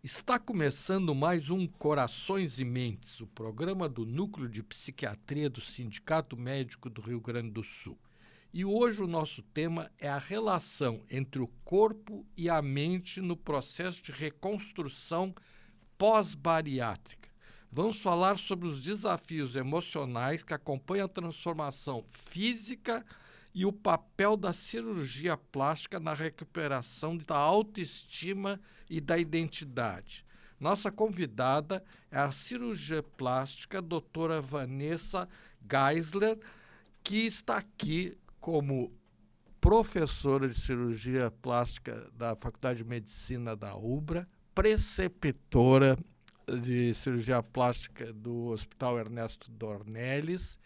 Está começando mais um Corações e Mentes, o programa do Núcleo de Psiquiatria do Sindicato Médico do Rio Grande do Sul. E hoje o nosso tema é a relação entre o corpo e a mente no processo de reconstrução pós-bariátrica. Vamos falar sobre os desafios emocionais que acompanham a transformação física e o papel da cirurgia plástica na recuperação da autoestima e da identidade. Nossa convidada é a cirurgia plástica a doutora Vanessa Geisler, que está aqui como professora de cirurgia plástica da Faculdade de Medicina da UBRA, preceptora de cirurgia plástica do Hospital Ernesto Dornelles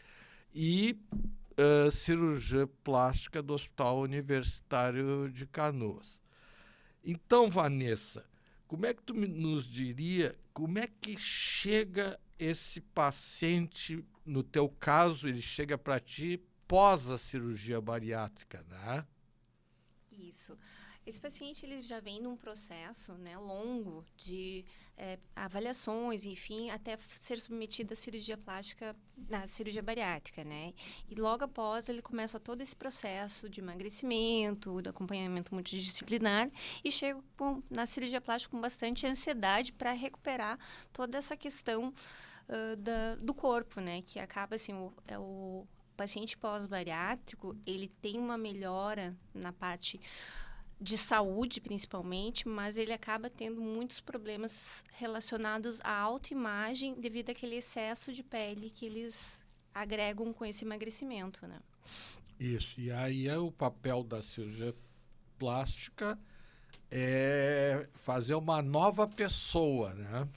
e cirurgia plástica do Hospital Universitário de Canoas. Então, Vanessa, como é que tu nos diria, como é que chega esse paciente, no teu caso, ele chega para ti pós a cirurgia bariátrica, né? Isso. Esse paciente ele já vem num processo, né, longo de avaliações, enfim, até ser submetido à cirurgia plástica, na cirurgia bariátrica, né? E logo após ele começa todo esse processo de emagrecimento, de acompanhamento multidisciplinar e chega na cirurgia plástica com bastante ansiedade para recuperar toda essa questão do corpo, né? Que acaba assim, o paciente pós-bariátrico, ele tem uma melhora na parte de saúde, principalmente, mas ele acaba tendo muitos problemas relacionados à autoimagem devido àquele excesso de pele que eles agregam com esse emagrecimento, né? Isso, e aí o papel da cirurgia plástica é fazer uma nova pessoa, né?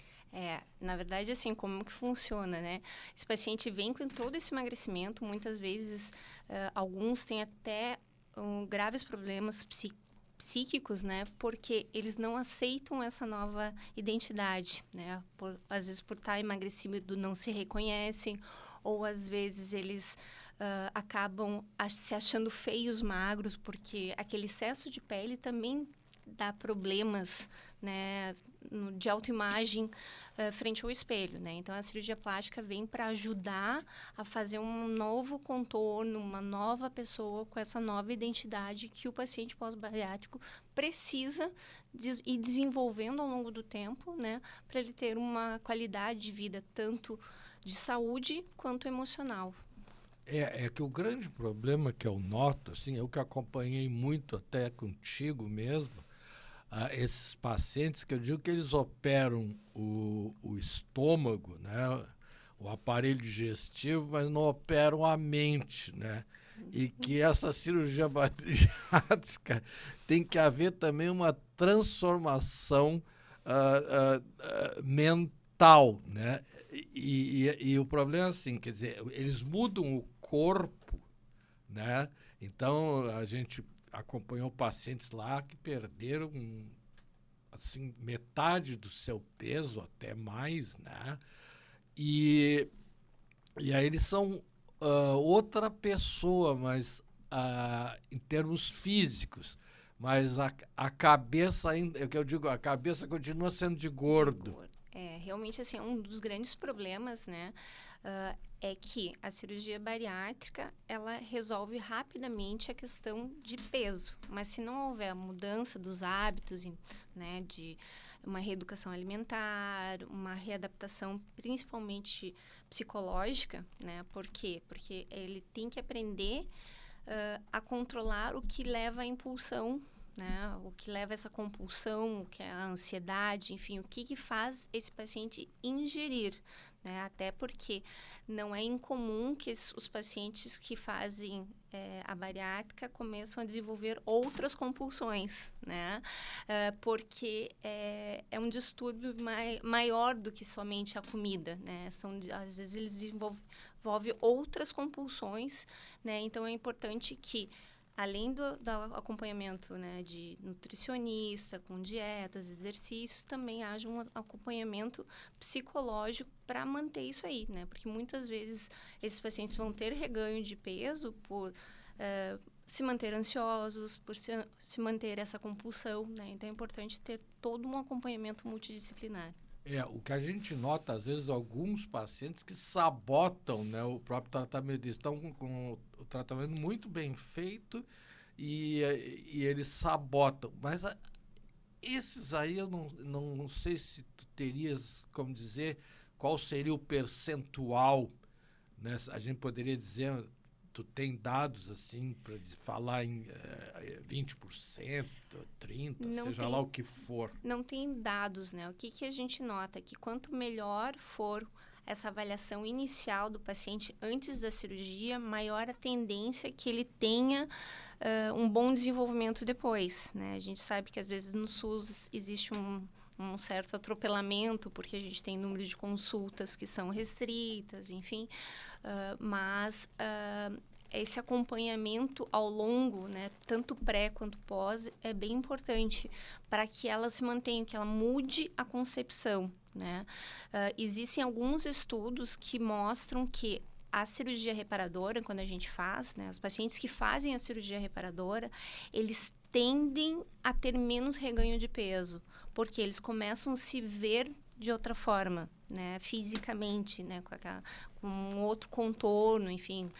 Na verdade, assim, como que funciona, né? Esse paciente vem com todo esse emagrecimento, muitas vezes, alguns têm até graves problemas psíquicos, né? Porque eles não aceitam essa nova identidade, né? Às vezes, por estar emagrecido, não se reconhecem, ou às vezes eles acabam se achando feios, magros, porque aquele excesso de pele também dá problemas, né, de autoimagem frente ao espelho, né? Então, a cirurgia plástica vem para ajudar a fazer um novo contorno, uma nova pessoa com essa nova identidade que o paciente pós-bariátrico precisa ir desenvolvendo ao longo do tempo, né, para ele ter uma qualidade de vida tanto de saúde quanto emocional. É que o grande problema que eu noto, assim, eu que acompanhei muito até contigo mesmo, esses pacientes que eu digo que eles operam o estômago, né, o aparelho digestivo, mas não operam a mente, né? E que essa cirurgia bariátrica tem que haver também uma transformação mental, né? E o problema é assim, quer dizer, eles mudam o corpo, né? Então, a gente acompanhou pacientes lá que perderam assim, metade do seu peso, até mais, né? E aí eles são outra pessoa, mas em termos físicos. Mas a cabeça ainda, é o que eu digo, a cabeça continua sendo de gordo. Realmente, assim, um dos grandes problemas, né, é que a cirurgia bariátrica, ela resolve rapidamente a questão de peso, mas se não houver mudança dos hábitos, né, de uma reeducação alimentar, uma readaptação principalmente psicológica, né, por quê? Porque ele tem que aprender a controlar o que leva à impulsão, né? O que leva a essa compulsão, o que é a ansiedade, enfim, o que faz esse paciente ingerir, né? Até porque não é incomum que os pacientes que fazem a bariátrica começam a desenvolver outras compulsões, né? Porque é um distúrbio maior do que somente a comida, né? Às vezes eles desenvolvem outras compulsões, né? Então é importante que além do acompanhamento, né, de nutricionista, com dietas, exercícios, também haja um acompanhamento psicológico para manter isso aí, né? Porque muitas vezes esses pacientes vão ter reganho de peso por se manter ansiosos, por se manter essa compulsão, né? Então é importante ter todo um acompanhamento multidisciplinar. O que a gente nota, às vezes, alguns pacientes que sabotam, né, o próprio tratamento. Eles estão com o tratamento muito bem feito e eles sabotam. Mas esses aí eu não sei se tu terias como dizer qual seria o percentual, né? A gente poderia dizer, tu tem dados assim para falar em 20%, 30%, seja lá o que for. Não tem dados, né? O que a gente nota? Que quanto melhor for essa avaliação inicial do paciente antes da cirurgia, maior a tendência que ele tenha um bom desenvolvimento depois, né? A gente sabe que às vezes no SUS existe um certo atropelamento, porque a gente tem número de consultas que são restritas, enfim, mas esse acompanhamento ao longo, né, tanto pré quanto pós, é bem importante para que ela se mantenha, que ela mude a concepção, né? Existem alguns estudos que mostram que a cirurgia reparadora, quando a gente faz, né, os pacientes que fazem a cirurgia reparadora, eles tendem a ter menos reganho de peso, porque eles começam a se ver de outra forma, né, fisicamente, né, com um outro contorno, enfim.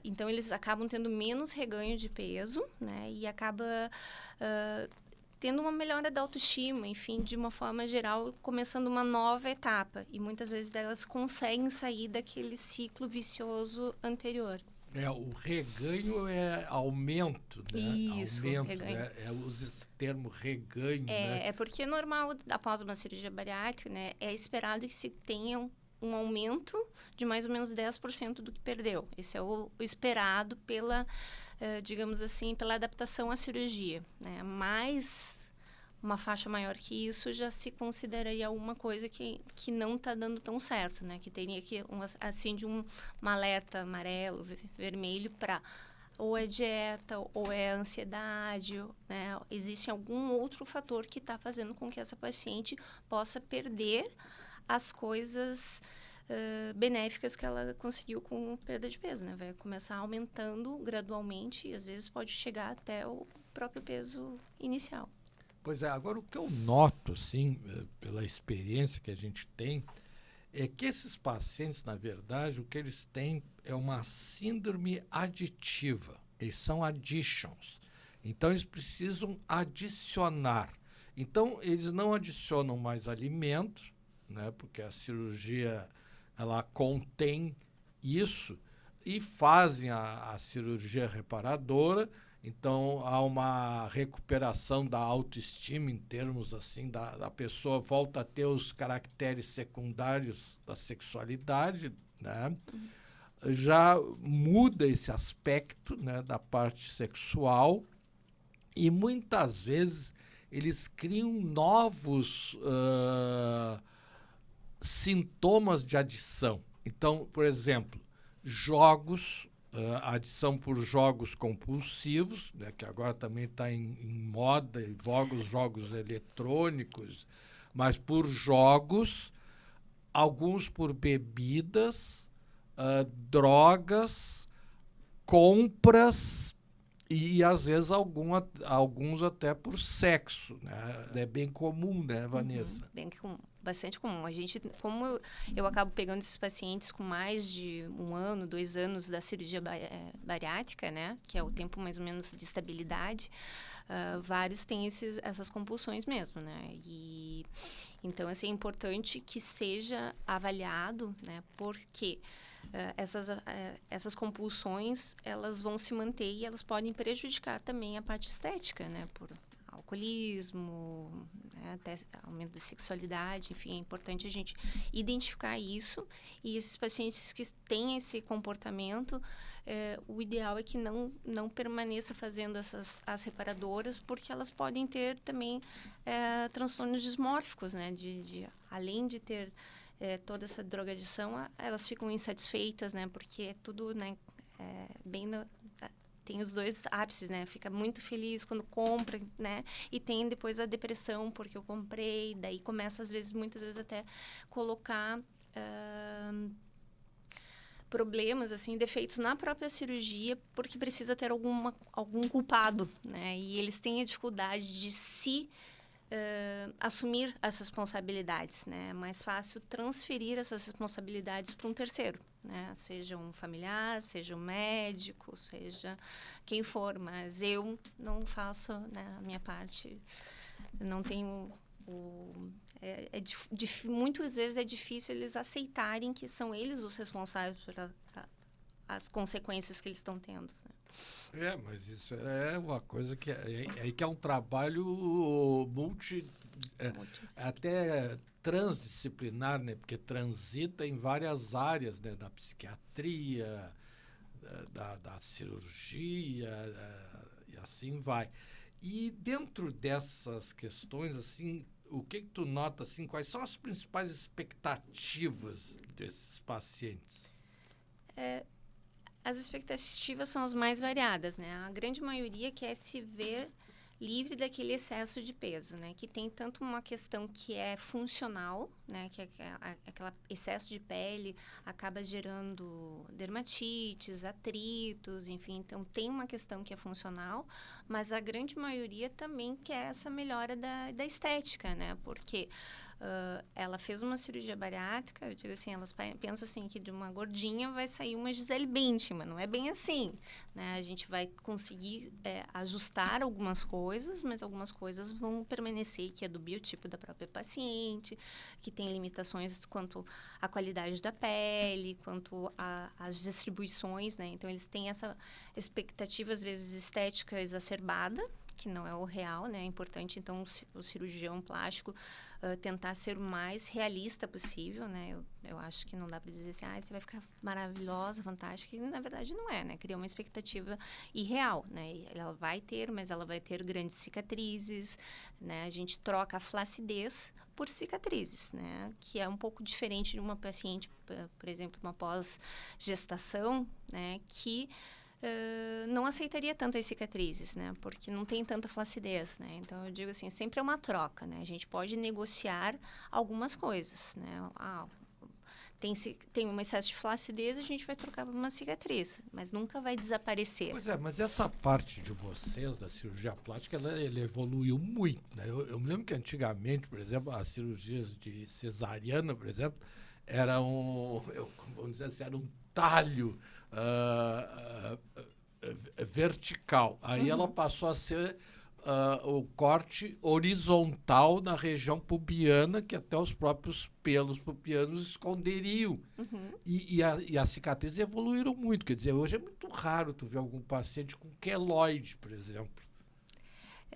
Então, eles acabam tendo menos reganho de peso, né, e acaba tendo uma melhora da autoestima, enfim, de uma forma geral, começando uma nova etapa. E muitas vezes elas conseguem sair daquele ciclo vicioso anterior. O reganho é aumento, né? Isso, aumento, reganho. Né? Usa esse termo reganho, né? É porque é normal, após uma cirurgia bariátrica, né, é esperado que se tenha um aumento de mais ou menos 10% do que perdeu. Esse é o esperado pela, digamos assim, pela adaptação à cirurgia, né? Mas uma faixa maior que isso já se consideraria alguma coisa que não está dando tão certo, né? Que teria que, assim, de um alerta amarelo, vermelho, para ou é dieta, ou é ansiedade, né? Existe algum outro fator que está fazendo com que essa paciente possa perder as coisas benéficas que ela conseguiu com perda de peso, né? Vai começar aumentando gradualmente e às vezes pode chegar até o próprio peso inicial. Pois é, agora o que eu noto, assim, pela experiência que a gente tem, é que esses pacientes, na verdade, o que eles têm é uma síndrome aditiva. Eles são additions. Então, eles precisam adicionar. Então, eles não adicionam mais alimentos, né, porque a cirurgia ela contém isso, e fazem a cirurgia reparadora. Então, há uma recuperação da autoestima em termos assim, da pessoa volta a ter os caracteres secundários da sexualidade, né? Já muda esse aspecto, né, da parte sexual, e muitas vezes eles criam novos sintomas de adição. Então, por exemplo, jogos, adição por jogos compulsivos, né, que agora também está em moda, jogos eletrônicos, mas por jogos, alguns por bebidas, drogas, compras e, às vezes, alguns até por sexo, né? É bem comum, né, Vanessa? Bem comum. Bastante comum. A gente, como eu acabo pegando esses pacientes com mais de 1 ano, 2 anos da cirurgia bariátrica, né, que é o tempo mais ou menos de estabilidade, vários têm essas compulsões mesmo, né, e então assim, é importante que seja avaliado, né, porque essas compulsões, elas vão se manter e elas podem prejudicar também a parte estética, né, por alcoolismo, né, até aumento da sexualidade, enfim, é importante a gente identificar isso, e esses pacientes que têm esse comportamento, o ideal é que não permaneça fazendo as reparadoras, porque elas podem ter também transtornos dismórficos, né, além de ter toda essa drogadição, elas ficam insatisfeitas, né, porque é tudo, né, tem os dois ápices, né? Fica muito feliz quando compra, né? E tem depois a depressão porque eu comprei. Daí começa, muitas vezes até colocar problemas, assim, defeitos na própria cirurgia, porque precisa ter algum culpado, né? E eles têm a dificuldade de assumir as responsabilidades, né? É mais fácil transferir essas responsabilidades para um terceiro, né? Seja um familiar, seja um médico, seja quem for, mas eu não faço, né, a minha parte, não tenho muitas vezes é difícil eles aceitarem que são eles os responsáveis por as consequências que eles estão tendo, né? Mas isso é uma coisa que que é um trabalho até transdisciplinar, né? Porque transita em várias áreas, né? Da psiquiatria, da cirurgia, e assim vai. E dentro dessas questões, assim, o que tu nota, assim, quais são as principais expectativas desses pacientes? As expectativas são as mais variadas, né? A grande maioria quer se ver livre daquele excesso de peso, né? Que tem tanto uma questão que é funcional, né? Que aquele excesso de pele acaba gerando dermatites, atritos, enfim. Então, tem uma questão que é funcional, mas a grande maioria também quer essa melhora da estética, né? Porque ela fez uma cirurgia bariátrica, eu digo assim, elas pensam assim que de uma gordinha vai sair uma Gisele Bündchen, mas não é bem assim, né? A gente vai conseguir ajustar algumas coisas, mas algumas coisas vão permanecer, que é do biotipo da própria paciente, que tem limitações quanto à qualidade da pele, quanto às distribuições, né? Então, eles têm essa expectativa, às vezes, estética exacerbada, que não é o real, né? É importante, então, o cirurgião plástico tentar ser o mais realista possível, né? Eu acho que não dá para dizer assim, você vai ficar maravilhosa, fantástica, e na verdade não é, né? Cria uma expectativa irreal, né? Ela vai ter, mas ela vai ter grandes cicatrizes, né? A gente troca a flacidez por cicatrizes, né? Que é um pouco diferente de uma paciente, por exemplo, uma pós-gestação, né? Que não aceitaria tantas cicatrizes, né? Porque não tem tanta flacidez, né? Então, eu digo assim, sempre é uma troca, né? A gente pode negociar algumas coisas, né? Tem um excesso de flacidez, a gente vai trocar por uma cicatriz, mas nunca vai desaparecer. Pois é, mas essa parte de vocês, da cirurgia plástica, ela evoluiu muito, né? Eu me lembro que antigamente, por exemplo, as cirurgias de cesariana, por exemplo, vamos dizer assim, era um talho vertical. Aí ela passou a ser o corte horizontal na região pubiana, que até os próprios pelos pubianos esconderiam. E as cicatrizes evoluíram muito. Quer dizer, hoje é muito raro tu ver algum paciente com queloide, por exemplo.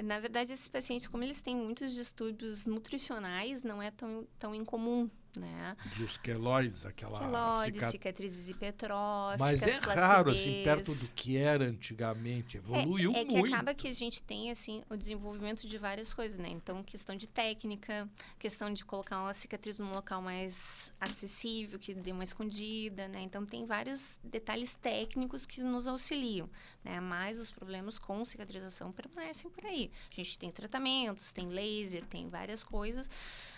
Na verdade, esses pacientes, como eles têm muitos distúrbios nutricionais, não é tão incomum, né? Dos queloides, queloides, cicatrizes hipertróficas, mas é flacidez. Raro, assim, perto do que era antigamente. Evoluiu muito. Que acaba que a gente tem, assim, o desenvolvimento de várias coisas, né? Então, questão de técnica, questão de colocar uma cicatriz num local mais acessível, que dê uma escondida, né? Então, tem vários detalhes técnicos que nos auxiliam, né? Mas os problemas com cicatrização permanecem por aí. A gente tem tratamentos, tem laser, tem várias coisas,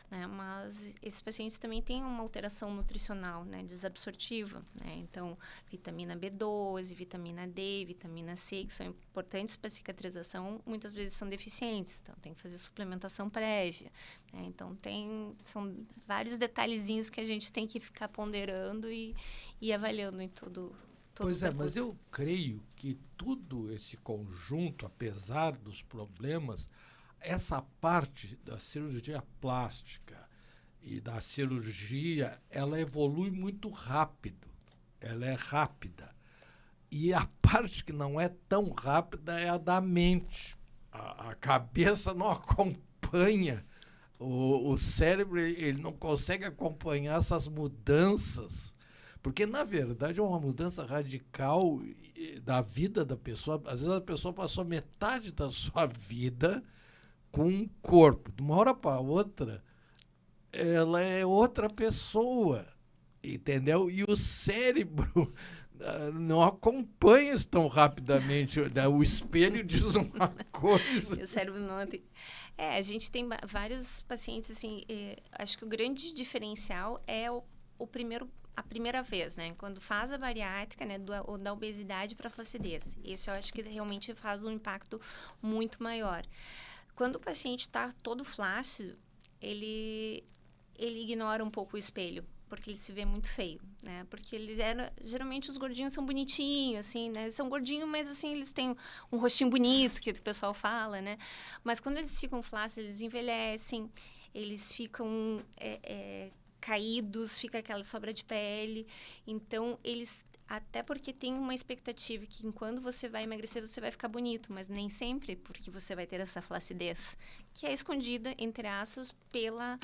né? Mas esses pacientes também têm uma alteração nutricional, né? Desabsortiva, né? Então, vitamina B12, vitamina D, vitamina C, que são importantes para a cicatrização, muitas vezes são deficientes. Então, tem que fazer suplementação prévia, né? Então, são vários detalhezinhos que a gente tem que ficar ponderando e avaliando em todo Pois é, mas eu creio que tudo esse conjunto, apesar dos problemas, essa parte da cirurgia plástica e da cirurgia, ela evolui muito rápido. Ela é rápida. E a parte que não é tão rápida é a da mente. A cabeça não acompanha. O cérebro ele não consegue acompanhar essas mudanças. Porque, na verdade, é uma mudança radical da vida da pessoa. Às vezes a pessoa passou metade da sua vida com um corpo. De uma hora para outra, ela é outra pessoa, entendeu? E o cérebro não acompanha isso tão rapidamente. O espelho diz uma coisa. O cérebro não tem... A gente tem vários pacientes, assim, acho que o grande diferencial é o a primeira vez, né? Quando faz a bariátrica, né? Da obesidade para a flacidez. Isso eu acho que realmente faz um impacto muito maior. Quando o paciente está todo flácido, ele ignora um pouco o espelho, porque ele se vê muito feio, né? Porque geralmente os gordinhos são bonitinhos, assim, né? Eles são gordinhos, mas assim, eles têm um rostinho bonito, que o pessoal fala, né? Mas quando eles ficam flácidos, eles envelhecem, eles ficam caídos, fica aquela sobra de pele. Então, até porque tem uma expectativa que quando você vai emagrecer, você vai ficar bonito, mas nem sempre, porque você vai ter essa flacidez, que é escondida, entre aspas, pela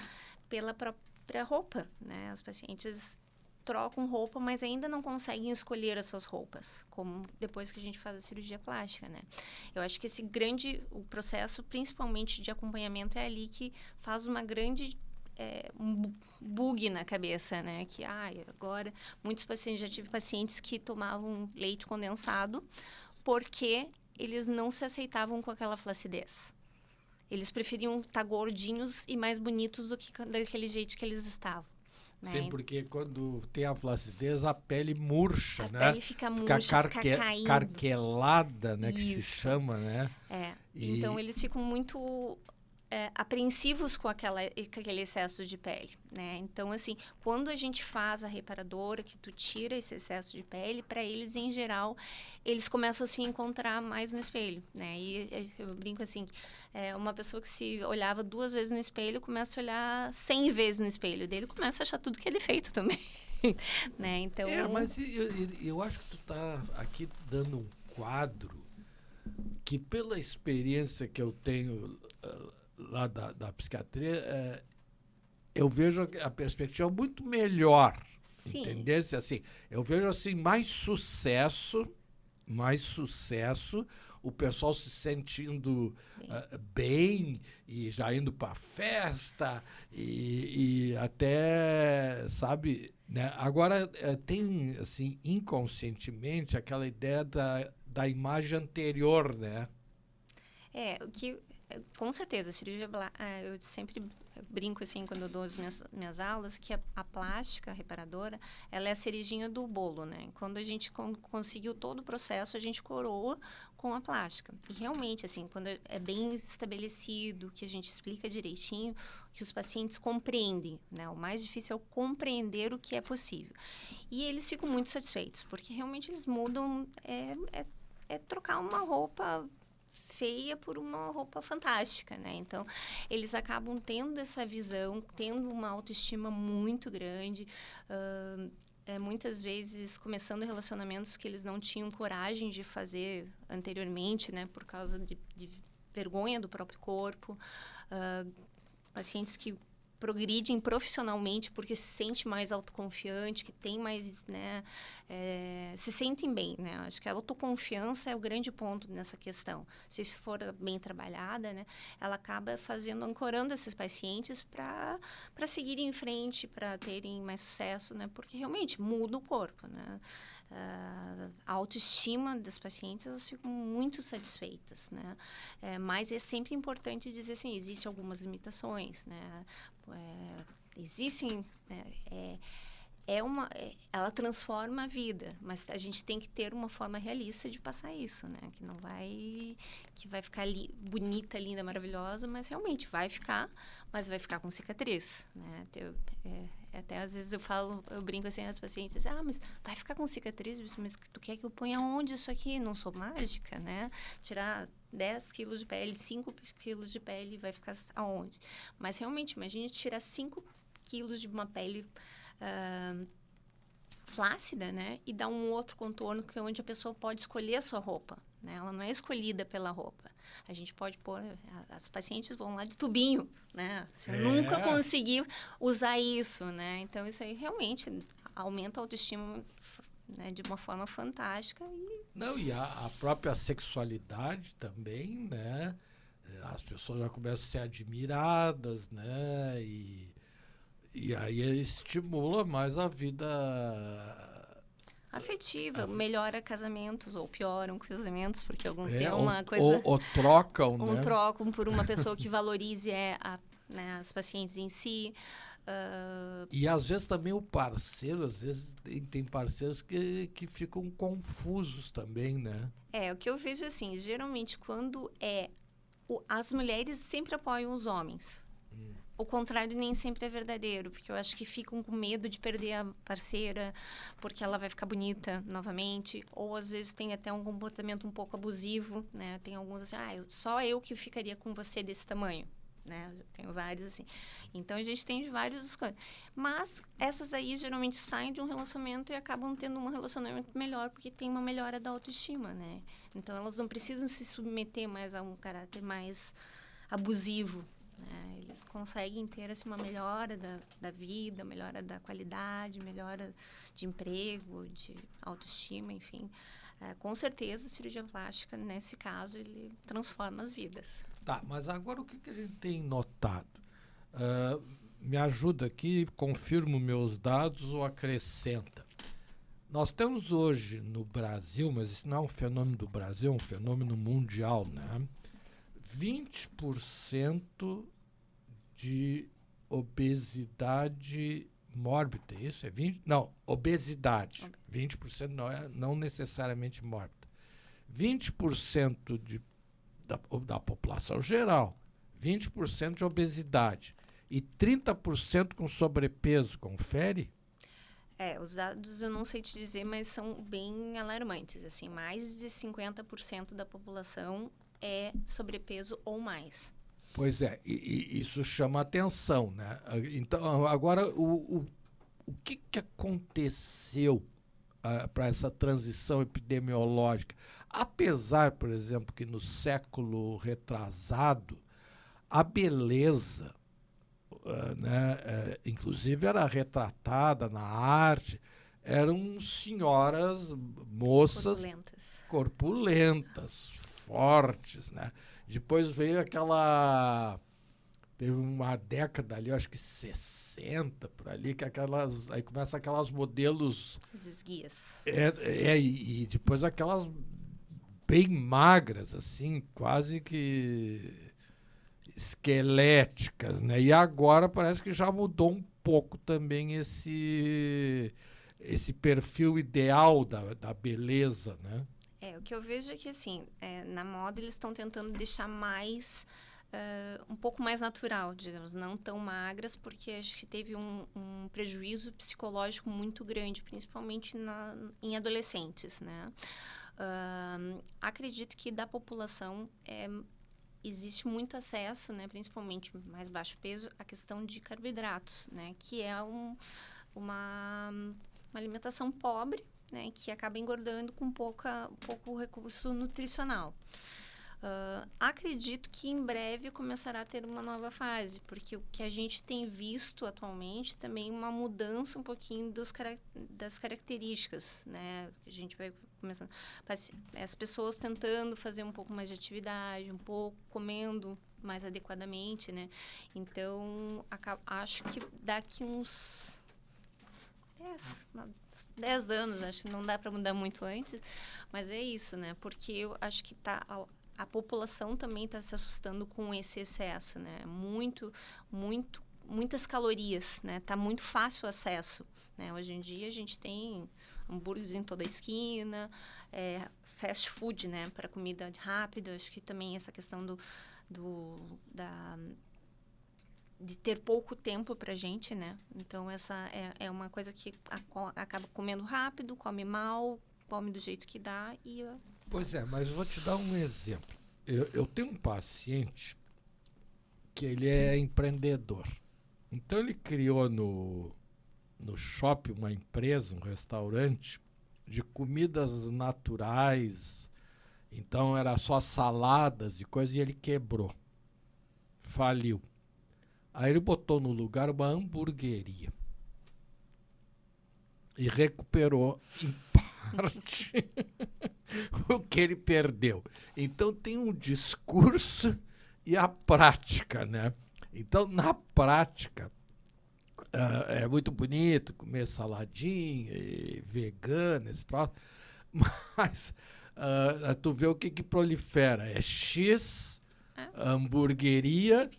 própria roupa, né? Os pacientes trocam roupa, mas ainda não conseguem escolher as suas roupas, como depois que a gente faz a cirurgia plástica, né? Eu acho que o processo, principalmente de acompanhamento, é ali que faz uma grande um bug na cabeça, né? Que, agora, muitos pacientes, já tive pacientes que tomavam leite condensado porque eles não se aceitavam com aquela flacidez. Eles preferiam estar gordinhos e mais bonitos do que daquele jeito que eles estavam. Né? Sim, porque quando tem a flacidez, a pele murcha, né? A pele fica murcha, fica caindo. Carquelada, né? Isso. Que se chama, né? Então, eles ficam muito apreensivos com aquele excesso de pele, né? Então, assim, quando a gente faz a reparadora, que tu tira esse excesso de pele, para eles, em geral, eles começam a se encontrar mais no espelho, né? E eu brinco assim, uma pessoa que se olhava 2 vezes no espelho, começa a olhar 100 vezes no espelho, dele começa a achar tudo que é defeito também, né? Então... mas eu acho que tu tá aqui dando um quadro que, pela experiência que eu tenho lá da psiquiatria, eu vejo a perspectiva muito melhor. Sim. Entendesse? Assim, eu vejo assim mais sucesso, o pessoal se sentindo bem e já indo para festa e até, sabe, né? Agora tem assim inconscientemente aquela ideia da imagem anterior, né? O que com certeza, a cirurgia, eu sempre brinco assim quando eu dou as minhas aulas, que a plástica reparadora, ela é a cerejinha do bolo, né? Quando a gente conseguiu todo o processo, a gente coroa com a plástica. E realmente, assim, quando é bem estabelecido, que a gente explica direitinho, que os pacientes compreendem, né? O mais difícil é o compreender o que é possível. E eles ficam muito satisfeitos, porque realmente eles mudam, trocar uma roupa feia por uma roupa fantástica, né? Então, eles acabam tendo essa visão, tendo uma autoestima muito grande, muitas vezes começando relacionamentos que eles não tinham coragem de fazer anteriormente, né? Por causa de vergonha do próprio corpo, pacientes que progridem profissionalmente porque se sente mais autoconfiante, que tem mais, né, se sentem bem, né? Acho que a autoconfiança é o grande ponto nessa questão. Se for bem trabalhada, né, ela acaba ancorando esses pacientes para seguirem em frente, para terem mais sucesso, né? Porque realmente muda o corpo, né? A autoestima das pacientes, elas ficam muito satisfeitas, né? Mas é sempre importante dizer assim, existem algumas limitações, né? Existem, ela transforma a vida, mas a gente tem que ter uma forma realista de passar isso, né? Que vai ficar bonita, linda, maravilhosa, mas realmente vai ficar, mas vai ficar com cicatriz, né? Até às vezes eu brinco assim às pacientes, mas vai ficar com cicatriz, mas tu quer que eu ponha onde isso aqui? Não sou mágica, né? Tirar 10 quilos de pele, 5 quilos de pele, vai ficar aonde? Mas realmente, imagine tirar 5 quilos de uma pele flácida, né? E dar um outro contorno que é onde a pessoa pode escolher a sua roupa, né? Ela não é escolhida pela roupa. A gente pode pôr... As pacientes vão lá de tubinho, né? Você nunca conseguiu usar isso, né? Então, isso aí realmente aumenta a autoestima, né, de uma forma fantástica. Não, e a própria sexualidade também, né? As pessoas já começam a ser admiradas, né? E aí estimula mais a vida afetiva, melhora casamentos ou pioram casamentos, porque alguns têm uma coisa... Ou trocam, né? Trocam por uma pessoa que valorize né, as pacientes em si. E às vezes também o parceiro, às vezes tem parceiros que ficam confusos também, né? O que eu vejo assim, geralmente quando as mulheres sempre apoiam os homens. O contrário nem sempre é verdadeiro, porque eu acho que ficam com medo de perder a parceira, porque ela vai ficar bonita novamente, ou às vezes tem até um comportamento um pouco abusivo, né? Tem alguns assim, só eu que ficaria com você desse tamanho, né? Eu tenho vários assim. Então a gente tem vários coisas. Mas essas aí geralmente saem de um relacionamento e acabam tendo um relacionamento melhor, porque tem uma melhora da autoestima, né? Então elas não precisam se submeter mais a um caráter mais abusivo. Eles conseguem ter assim, uma melhora da vida, melhora da qualidade, melhora de emprego, de autoestima, enfim. Com certeza, a cirurgia plástica, nesse caso, ele transforma as vidas. Tá, mas agora o que a gente tem notado? Me ajuda aqui, confirma meus dados ou acrescenta. Nós temos hoje no Brasil, mas isso não é um fenômeno do Brasil, é um fenômeno mundial, né? 20% de obesidade mórbida, isso? É 20? Não, obesidade. 20% não necessariamente mórbida. 20% da população geral, 20% de obesidade e 30% com sobrepeso, confere? Os dados eu não sei te dizer, mas são bem alarmantes. Assim, mais de 50% da população é sobrepeso ou mais. Pois é, e isso chama atenção, né? Então, agora, o que aconteceu para essa transição epidemiológica? Apesar, por exemplo, que no século retrasado, a beleza, inclusive era retratada na arte, eram senhoras, moças corpulentas, fortes, né? Depois veio teve uma década ali, acho que 60 por ali, que aí começa aquelas modelos... As esguias. E depois aquelas bem magras, assim, quase que esqueléticas, né? E agora parece que já mudou um pouco também esse perfil ideal da beleza, né? O que eu vejo é que, assim, na moda eles estão tentando deixar mais, um pouco mais natural, digamos, não tão magras, porque acho que teve um prejuízo psicológico muito grande, principalmente em adolescentes, né? Acredito que da população existe muito acesso, né, principalmente mais baixo peso, à questão de carboidratos, né, que é uma alimentação pobre, né, que acaba engordando com pouco recurso nutricional. Acredito que em breve começará a ter uma nova fase, porque o que a gente tem visto atualmente também é uma mudança um pouquinho das características, né? A gente vai começando, as pessoas tentando fazer um pouco mais de atividade, um pouco comendo mais adequadamente, né? Então, acho que daqui uns 10 anos, acho que não dá para mudar muito antes, mas é isso, né? Porque eu acho que a população também está se assustando com esse excesso, né? Muitas calorias, né? Tá muito fácil o acesso, né? Hoje em dia a gente tem hambúrgueres em toda a esquina, fast food, né? Para comida rápida. Acho que também essa questão de ter pouco tempo pra gente, né? Então, essa é uma coisa que acaba comendo rápido, come mal, come do jeito que dá e... Pois é, mas eu vou te dar um exemplo. Eu tenho um paciente que ele é empreendedor. Então, ele criou no shopping uma empresa, um restaurante de comidas naturais. Então, era só saladas e coisas, e ele quebrou. Faliu. Aí ele botou no lugar uma hamburgueria. E recuperou, em parte, o que ele perdeu. Então, tem um discurso e a prática, né? Então, na prática, é muito bonito comer saladinha, vegana, esse troço, mas tu vê o que prolifera. É X... hamburgueria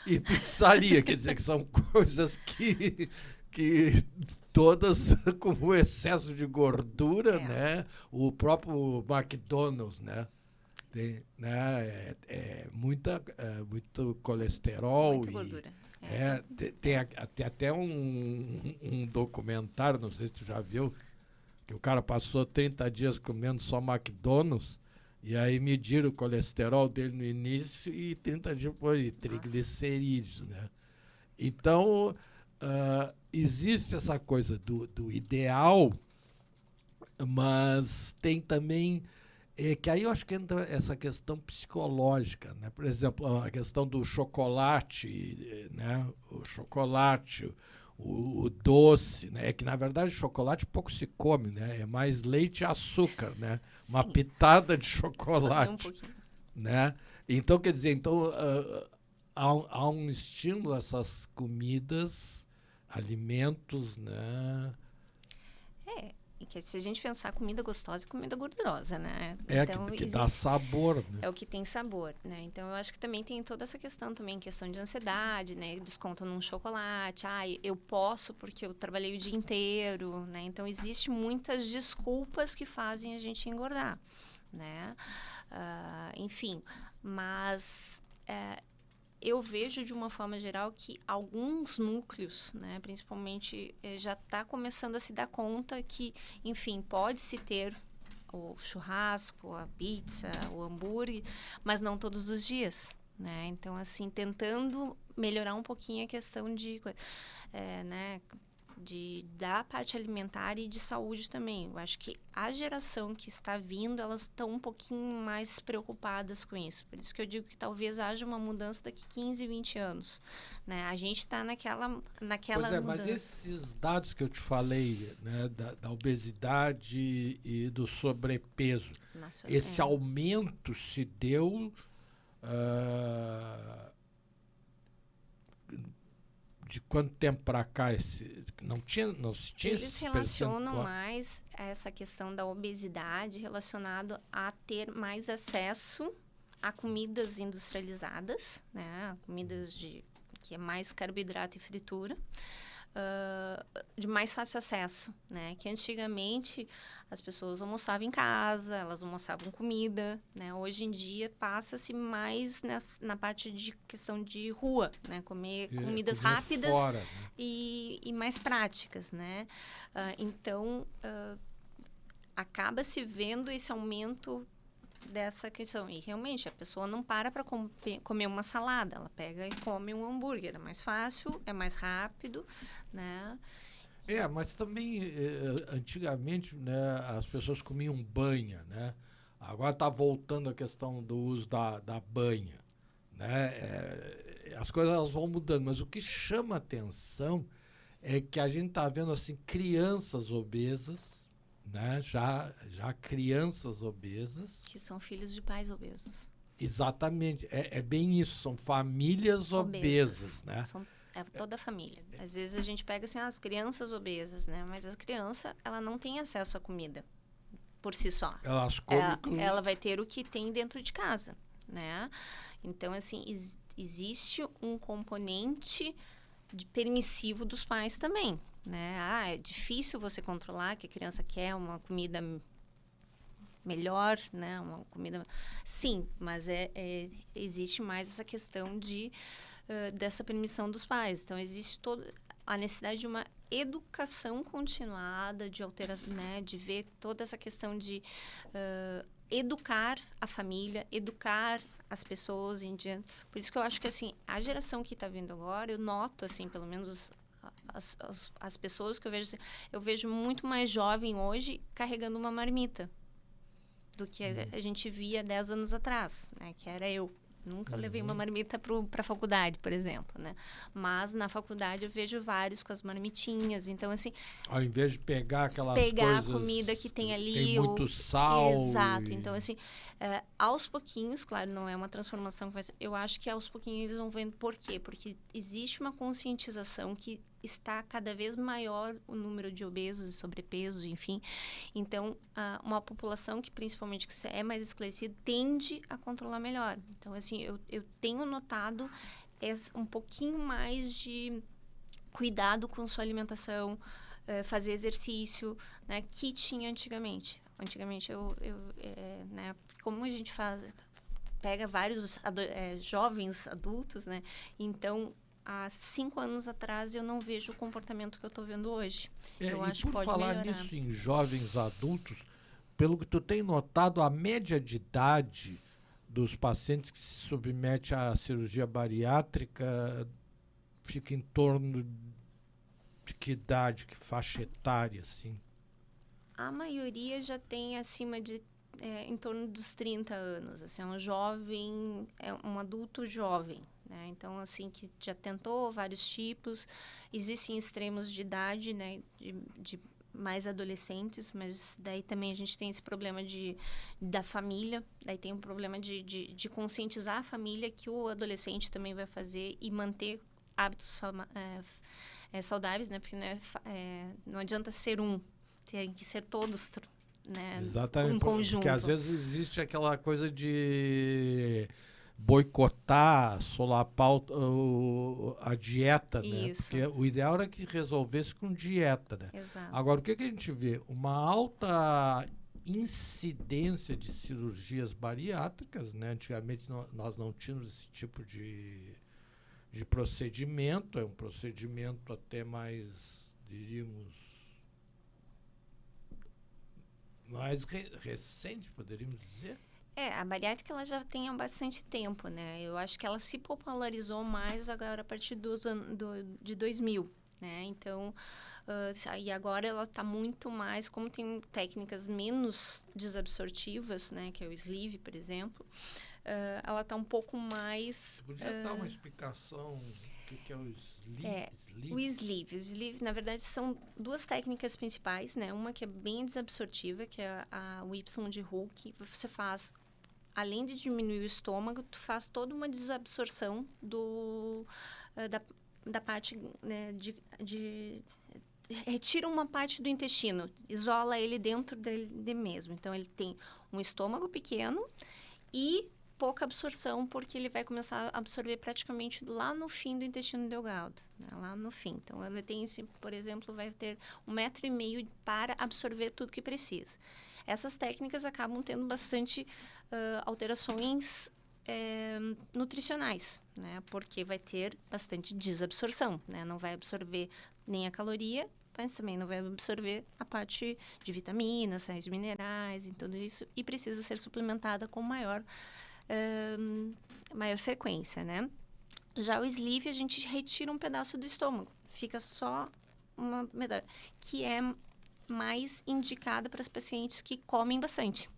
e pizzaria. Quer dizer, que são coisas que todas com excesso de gordura, né? O próprio McDonald's, né? Tem, né? Muito colesterol. Muita gordura. Tem até um documentário, não sei se tu já viu, que o cara passou 30 dias comendo só McDonald's, e aí mediram o colesterol dele no início e 30 dias depois, triglicerídeos, né? Então, existe essa coisa do ideal, mas tem também... que aí eu acho que entra essa questão psicológica, né? Por exemplo, a questão do chocolate, né? O chocolate, o doce, né? É que, na verdade, chocolate pouco se come, né? É mais leite e açúcar, né? Sim. Uma pitada de chocolate, um pouquinho. Né? Então, quer dizer, há um estímulo a essas comidas, alimentos, né? Que se a gente pensar comida gostosa, comida gordurosa, né? Então, que dá sabor, né? É o que tem sabor, né? Então, eu acho que também tem toda essa questão também, questão de ansiedade, né? Desconto num chocolate. Eu posso porque eu trabalhei o dia inteiro, né? Então, existe muitas desculpas que fazem a gente engordar, né? Enfim, mas... eu vejo de uma forma geral que alguns núcleos, né, principalmente, já está começando a se dar conta que, enfim, pode-se ter o churrasco, a pizza, o hambúrguer, mas não todos os dias, né? Então, assim, tentando melhorar um pouquinho a questão da parte alimentar e de saúde também. Eu acho que a geração que está vindo, elas estão um pouquinho mais preocupadas com isso. Por isso que eu digo que talvez haja uma mudança daqui 15, 20 anos. Né? A gente está naquela mudança. Mas esses dados que eu te falei, né, da obesidade e do sobrepeso, esse aumento se deu... de quanto tempo para cá não se tinha eles relacionam mais essa questão da obesidade relacionado a ter mais acesso a comidas industrializadas, né? Comidas que é mais carboidrato e fritura, de mais fácil acesso, né? Que antigamente as pessoas almoçavam em casa, elas almoçavam comida, né? Hoje em dia passa-se mais na parte de questão de rua, né? Comer comidas rápidas fora, né? e mais práticas, né? Então, acaba-se vendo esse aumento dessa questão. E realmente, a pessoa não para comer uma salada, ela pega e come um hambúrguer. É mais fácil, é mais rápido, né? Mas também, antigamente, né, as pessoas comiam banha, né? Agora está voltando a questão do uso da banha, né? As coisas elas vão mudando, mas o que chama atenção é que a gente está vendo assim, crianças obesas, né? Já crianças obesas. Que são filhos de pais obesos. Exatamente. É bem isso, são famílias obesas, né? É toda a família. Às vezes a gente pega assim, as crianças obesas, né? Mas a criança, ela não tem acesso à comida por si só. Ela vai ter o que tem dentro de casa, né? Então, assim, existe um componente permissivo dos pais também, né? É difícil você controlar que a criança quer uma comida melhor, né? Uma comida... Sim, mas existe mais essa questão dessa permissão dos pais. Então, existe toda a necessidade de uma educação continuada, de alteração, né? De ver toda essa questão de educar a família, educar as pessoas em diante. Por isso que eu acho que, assim, a geração que está vindo agora, eu noto, assim, pelo menos as pessoas que eu vejo, assim, eu vejo muito mais jovem hoje carregando uma marmita do que a gente via 10 anos atrás, né? Que era eu. Nunca levei uma marmita para a faculdade, por exemplo, né? Mas na faculdade eu vejo vários com as marmitinhas. Então, assim... Ao invés de pegar aquelas coisas... Pegar a comida que tem ali... Tem muito sal. Exato. Então, assim, aos pouquinhos, claro, não é uma transformação que vai ser... Eu acho que aos pouquinhos eles vão vendo por quê. Porque existe uma conscientização que está cada vez maior o número de obesos e sobrepeso, enfim. Então, uma população que, principalmente, que é mais esclarecida, tende a controlar melhor. Então, assim, eu tenho notado um pouquinho mais de cuidado com sua alimentação, fazer exercício, né, que tinha antigamente. Antigamente, né, como a gente pega vários jovens adultos, né, então, há 5 anos atrás, eu não vejo o comportamento que eu estou vendo hoje. Eu acho que pode melhorar. Por falar nisso em jovens adultos, pelo que tu tem notado, a média de idade dos pacientes que se submetem à cirurgia bariátrica fica em torno de que idade, que faixa etária, assim? A maioria já tem acima de em torno dos 30 anos, assim, é um jovem, é um adulto jovem, né? Então, assim, que já tentou vários tipos, existem extremos de idade, né, de mais adolescentes, mas daí também a gente tem esse problema da família, daí tem um problema de conscientizar a família que o adolescente também vai fazer e manter hábitos saudáveis, né, porque não adianta ser tem que ser todos, né? Exatamente, Um conjunto. porque às vezes existe aquela coisa de boicotar, solapar a dieta, né? Isso. Porque o ideal era que resolvesse com dieta, né? Exato. Agora, o que a gente vê? Uma alta incidência de cirurgias bariátricas, né? Antigamente nós não tínhamos esse tipo de procedimento, é um procedimento até mais, diríamos, mais recente, poderíamos dizer? A bariátrica ela já tem há bastante tempo, né? Eu acho que ela se popularizou mais agora a partir de 2000, né? Então, e agora ela está muito mais, como tem técnicas menos desabsortivas, né? Que é o sleeve, por exemplo, ela está um pouco mais... Você podia dar uma explicação do que é o sleeve? O sleeve, na verdade, são 2 técnicas principais, né? Uma que é bem desabsortiva, que é o Y de Hooke. Você faz, além de diminuir o estômago, tu faz toda uma desabsorção da parte, né, retira uma parte do intestino, isola ele dentro dele mesmo. Então, ele tem um estômago pequeno e pouca absorção, porque ele vai começar a absorver praticamente lá no fim do intestino delgado, né? Lá no fim. Então, ele tem, por exemplo, vai ter 1,5 m para absorver tudo que precisa. Essas técnicas acabam tendo bastante alterações nutricionais, né? Porque vai ter bastante desabsorção, né? Não vai absorver nem a caloria, mas também não vai absorver a parte de vitaminas, sais minerais e tudo isso, e precisa ser suplementada com maior frequência, né? Já o sleeve, a gente retira um pedaço do estômago. Fica só uma medalha, que é mais indicada para os pacientes que comem bastante.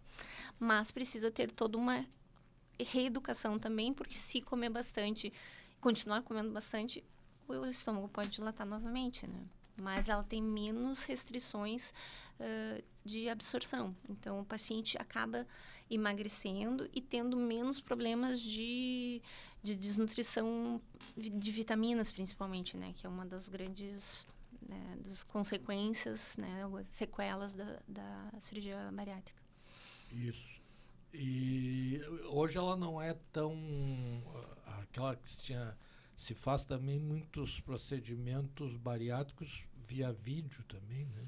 Mas precisa ter toda uma reeducação também, porque se comer bastante, continuar comendo bastante, o estômago pode dilatar novamente, né? Mas ela tem menos restrições de absorção. Então, o paciente acaba emagrecendo e tendo menos problemas de desnutrição de vitaminas, principalmente, né? Que é uma das grandes das consequências, né? Sequelas da cirurgia bariátrica. Isso. E hoje ela não é tão... aquela que se faz também muitos procedimentos bariátricos via vídeo também, né?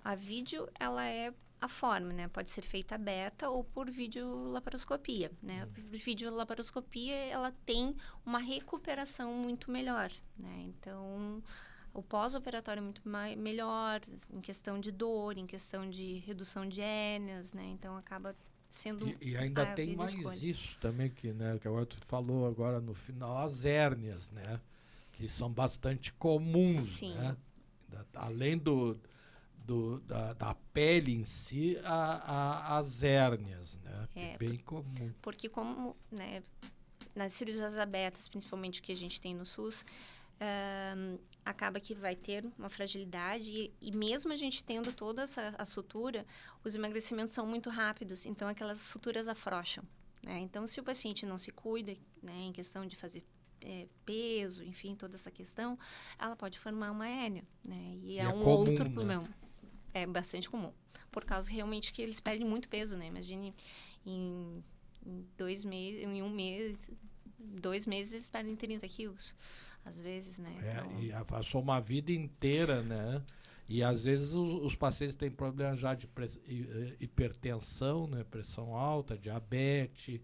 A vídeo, ela é a forma, né? Pode ser feita aberta ou por videolaparoscopia, né? Videolaparoscopia, ela tem uma recuperação muito melhor, né? Então, o pós-operatório é muito melhor em questão de dor, em questão de redução de hérnias, né? Então, acaba sendo e ainda tem mais isso também, que agora tu falou agora no final, as hérnias, né? Que são bastante comuns, sim, né? Além da pele em si, as hérnias, né? É bem comum. Porque como, né, nas cirurgias abertas, principalmente o que a gente tem no SUS, acaba que vai ter uma fragilidade e mesmo a gente tendo toda a sutura, os emagrecimentos são muito rápidos, então aquelas suturas afrouxam, né? Então, se o paciente não se cuida, né, em questão de fazer peso, enfim, toda essa questão, ela pode formar uma hérnia, né? E é um comum, outro né? problema. É bastante comum. Por causa realmente que eles perdem muito peso, né? Imagine em 2 meses, em 1 mês, 2 meses eles perdem 30 quilos, às vezes, né? Então, E passou uma vida inteira, né? E às vezes os pacientes têm problema já de hipertensão, né? Pressão alta, diabetes,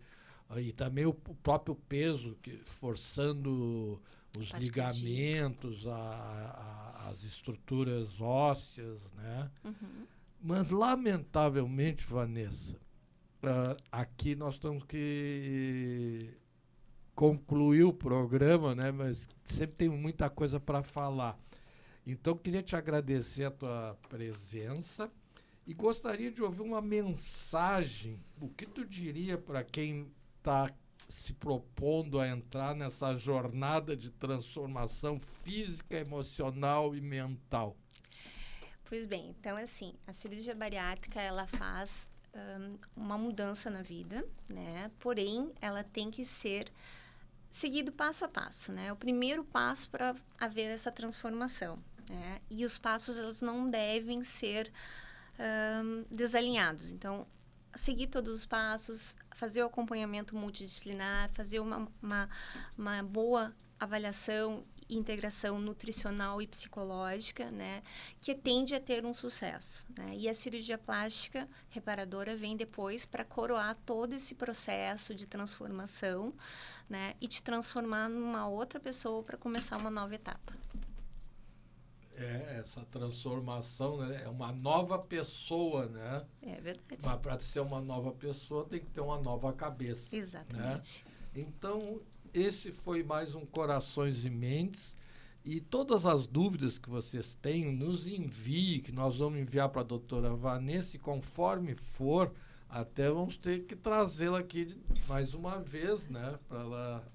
e também o próprio peso, forçando os Pode ligamentos, as estruturas ósseas, né? uhum. Mas, lamentavelmente, Vanessa, aqui nós temos que concluir o programa, né? Mas sempre tem muita coisa para falar. Então, queria te agradecer a tua presença e gostaria de ouvir uma mensagem. O que tu diria para quem está se propondo a entrar nessa jornada de transformação física, emocional e mental? Pois bem, então assim, a cirurgia bariátrica ela faz uma mudança na vida, né? Porém, ela tem que ser seguido passo a passo, né? O primeiro passo para haver essa transformação, né? E os passos eles não devem ser desalinhados. Então, seguir todos os passos, fazer o acompanhamento multidisciplinar, fazer uma boa avaliação e integração nutricional e psicológica, né, que tende a ter um sucesso, né? E a cirurgia plástica reparadora vem depois para coroar todo esse processo de transformação, né, e te transformar numa outra pessoa para começar uma nova etapa. Essa transformação, né, é uma nova pessoa, né? É verdade. Mas para ser uma nova pessoa tem que ter uma nova cabeça. Exatamente. Né? Então, esse foi mais um Corações e Mentes. E todas as dúvidas que vocês tenham, nos envie, que nós vamos enviar para a doutora Vanessa, e conforme for, até vamos ter que trazê-la aqui mais uma vez, né? Para ela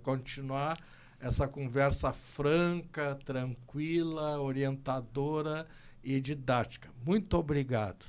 continuar essa conversa franca, tranquila, orientadora e didática. Muito obrigado.